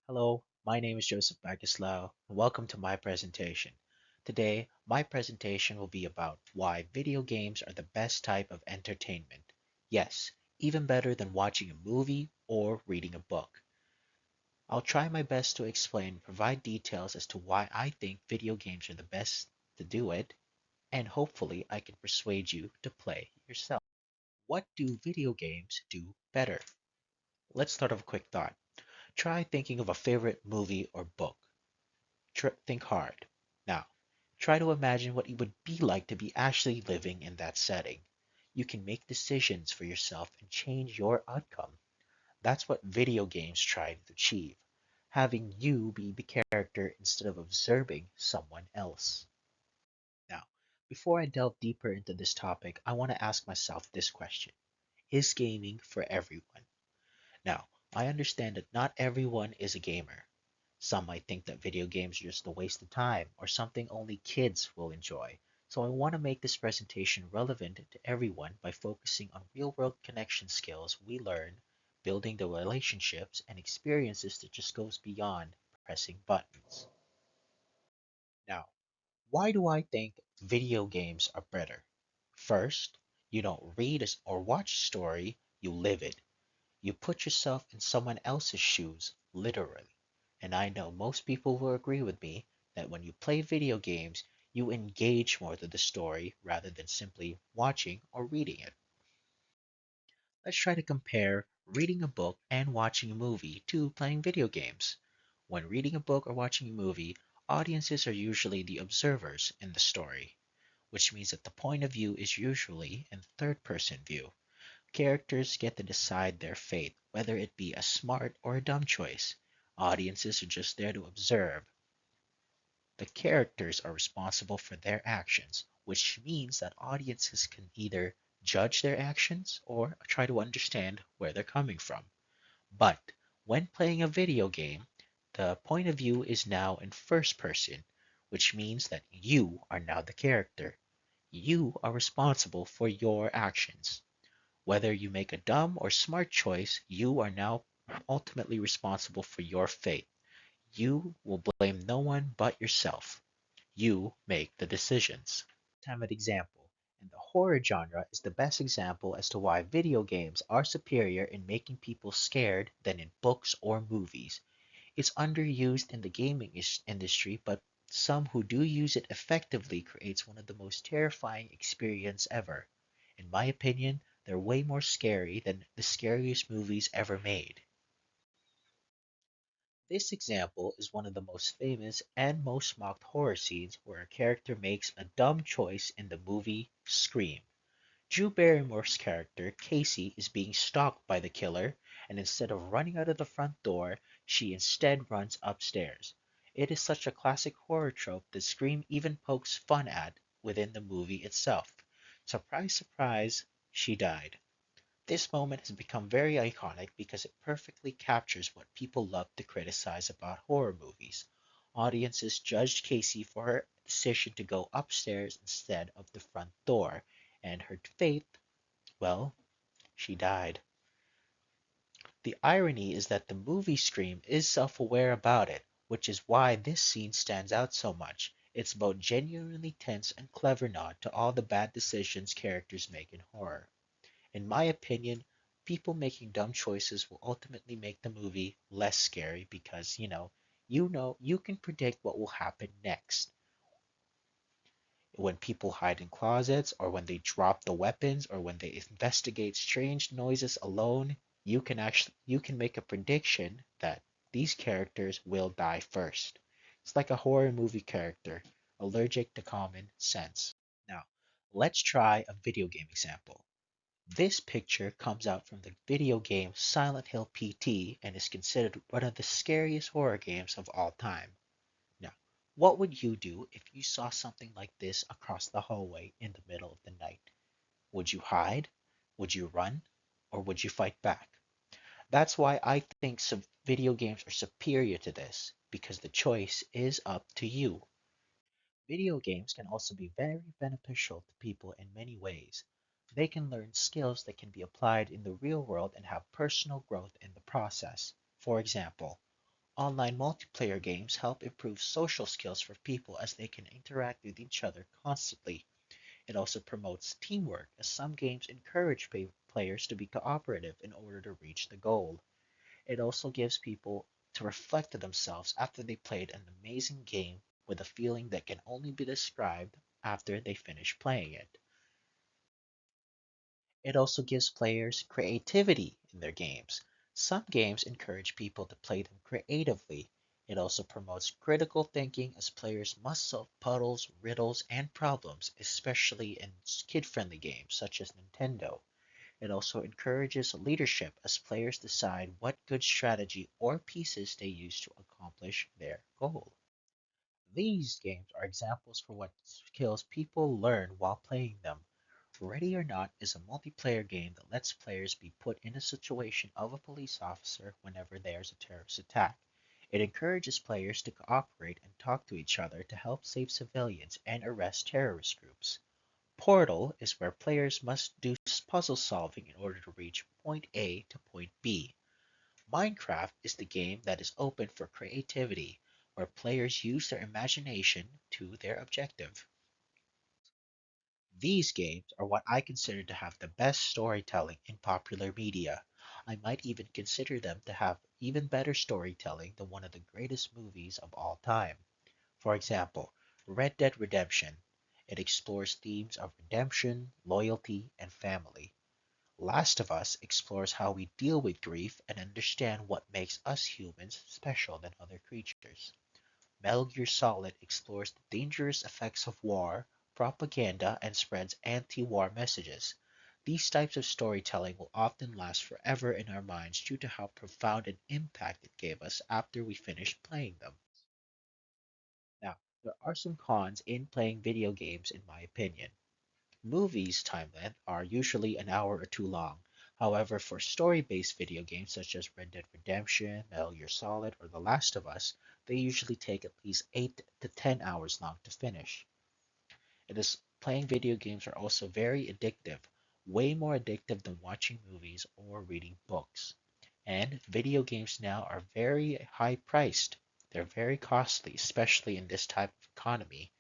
Hello, my name is Joseph Bagislao, and welcome to my presentation. Today, my presentation will be about why video games are the best type of entertainment. Yes, even better than watching a movie or reading a book. I'll try my best to explain and provide details as to why I think video games are the best to do it, and hopefully I can persuade you to play yourself. What do video games do better? Let's start with a quick thought. Try thinking of a favorite movie or book. Think hard. Now, try to imagine what it would be like to be actually living in that setting. You can make decisions for yourself and change your outcome. That's what video games try to achieve, having you be the character instead of observing someone else. Now, before I delve deeper into this topic, I want to ask myself this question. Is gaming for everyone? Now, I understand that not everyone is a gamer. Some might think that video games are just a waste of time or something only kids will enjoy. So I want to make this presentation relevant to everyone by focusing on real-world connection skills we learn, building the relationships and experiences that just goes beyond pressing buttons. Now, why do I think video games are better? First, you don't read or watch a story, you live it. You put yourself in someone else's shoes, literally. And I know most people will agree with me that when you play video games, you engage more to the story rather than simply watching or reading it. Let's try to compare reading a book and watching a movie to playing video games. When reading a book or watching a movie, audiences are usually the observers in the story, which means that the point of view is usually in third person view. Characters get to decide their fate, whether it be a smart or a dumb choice. Audiences are just there to observe. The characters are responsible for their actions, which means that audiences can either judge their actions or try to understand where they're coming from. But when playing a video game, the point of view is now in first person, which means that you are now the character. You are responsible for your actions. Whether you make a dumb or smart choice, you are now ultimately responsible for your fate. You will blame no one but yourself. You make the decisions. Time an example, and the horror genre is the best example as to why video games are superior in making people scared than in books or movies. It's underused in the gaming industry, but some who do use it effectively creates one of the most terrifying experience ever. In my opinion, they're way more scary than the scariest movies ever made. This example is one of the most famous and most mocked horror scenes where a character makes a dumb choice in the movie Scream. Drew Barrymore's character, Casey, is being stalked by the killer, and instead of running out of the front door, she instead runs upstairs. It is such a classic horror trope that Scream even pokes fun at within the movie itself. Surprise, surprise, she died. This moment has become very iconic because it perfectly captures what people love to criticize about horror movies. Audiences judged Casey for her decision to go upstairs instead of the front door, and her fate, well, she died. The irony is that the movie Scream is self-aware about it, which is why this scene stands out so much. It's both genuinely tense and clever nod to all the bad decisions characters make in horror. In my opinion, people making dumb choices will ultimately make the movie less scary because, you can predict what will happen next. When people hide in closets or when they drop the weapons or when they investigate strange noises alone, you can make a prediction that these characters will die first. It's like a horror movie character, allergic to common sense. Now, let's try a video game example. This picture comes out from the video game Silent Hill PT and is considered one of the scariest horror games of all time. Now, what would you do if you saw something like this across the hallway in the middle of the night? Would you hide? Would you run? Or would you fight back? That's why I think some video games are superior to this, because the choice is up to you. Video games can also be very beneficial to people in many ways. They can learn skills that can be applied in the real world and have personal growth in the process. For example, Online multiplayer games help improve social skills for people as they can interact with each other constantly. It also promotes teamwork, as some games encourage players to be cooperative in order to reach the goal. It also gives people to reflect on themselves after they played an amazing game with a feeling that can only be described after they finish playing it. It also gives players creativity in their games. Some games encourage people to play them creatively. It also promotes critical thinking as players must solve puzzles, riddles, and problems, especially in kid friendly games such as Nintendo. It also encourages leadership as players decide what good strategy or pieces they use to accomplish their goal. These games are examples for what skills people learn while playing them. Ready or Not is a multiplayer game that lets players be put in a situation of a police officer whenever there's a terrorist attack. It encourages players to cooperate and talk to each other to help save civilians and arrest terrorist groups. Portal is where players must do puzzle solving in order to reach point A to point B. Minecraft is the game that is open for creativity, where players use their imagination to their objective. These games are what I consider to have the best storytelling in popular media. I might even consider them to have even better storytelling than one of the greatest movies of all time. For example, Red Dead Redemption. It explores themes of redemption, loyalty, and family. Last of Us explores how we deal with grief and understand what makes us humans special than other creatures. Metal Gear Solid explores the dangerous effects of war, propaganda, and spreads anti war messages. These types of storytelling will often last forever in our minds due to how profound an impact it gave us after we finished playing them. Now, there are some cons in playing video games, in my opinion. Movies' time length are usually an hour or two long. However, for story-based video games such as Red Dead Redemption, Metal Gear Solid, or The Last of Us, they usually take at least 8 to 10 hours long to finish. It is playing video games are also very addictive, way more addictive than watching movies or reading books. And video games now are very high priced. They're very costly, especially in this type of economy.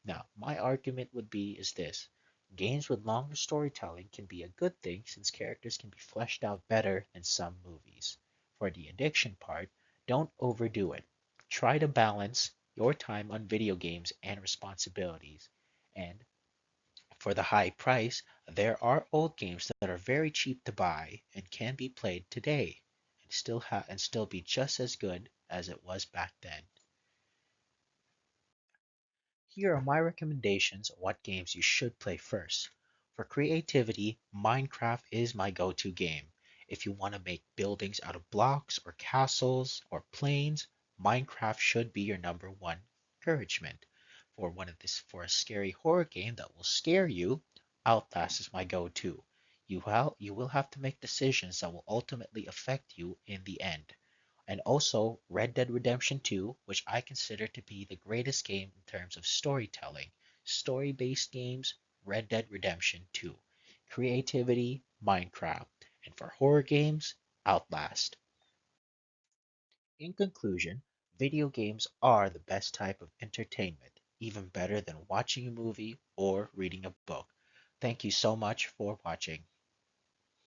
Now, my argument would be is this. Games with longer storytelling can be a good thing since characters can be fleshed out better than some movies. For the addiction part, don't overdo it. Try to balance your time on video games and responsibilities. And for the high price, there are old games that are very cheap to buy and can be played today and still be just as good as it was back then. Here are my recommendations on what games you should play first. For creativity, Minecraft is my go-to game. If you want to make buildings out of blocks or castles or planes, Minecraft should be your number one encouragement. For a scary horror game that will scare you, Outlast is my go-to. You will have to make decisions that will ultimately affect you in the end, and also Red Dead Redemption 2, which I consider to be the greatest game in terms of storytelling. Story based games, Red Dead Redemption 2. Creativity, Minecraft. And for horror games, Outlast. In conclusion, video games are the best type of entertainment, even better than watching a movie or reading a book. Thank you so much for watching.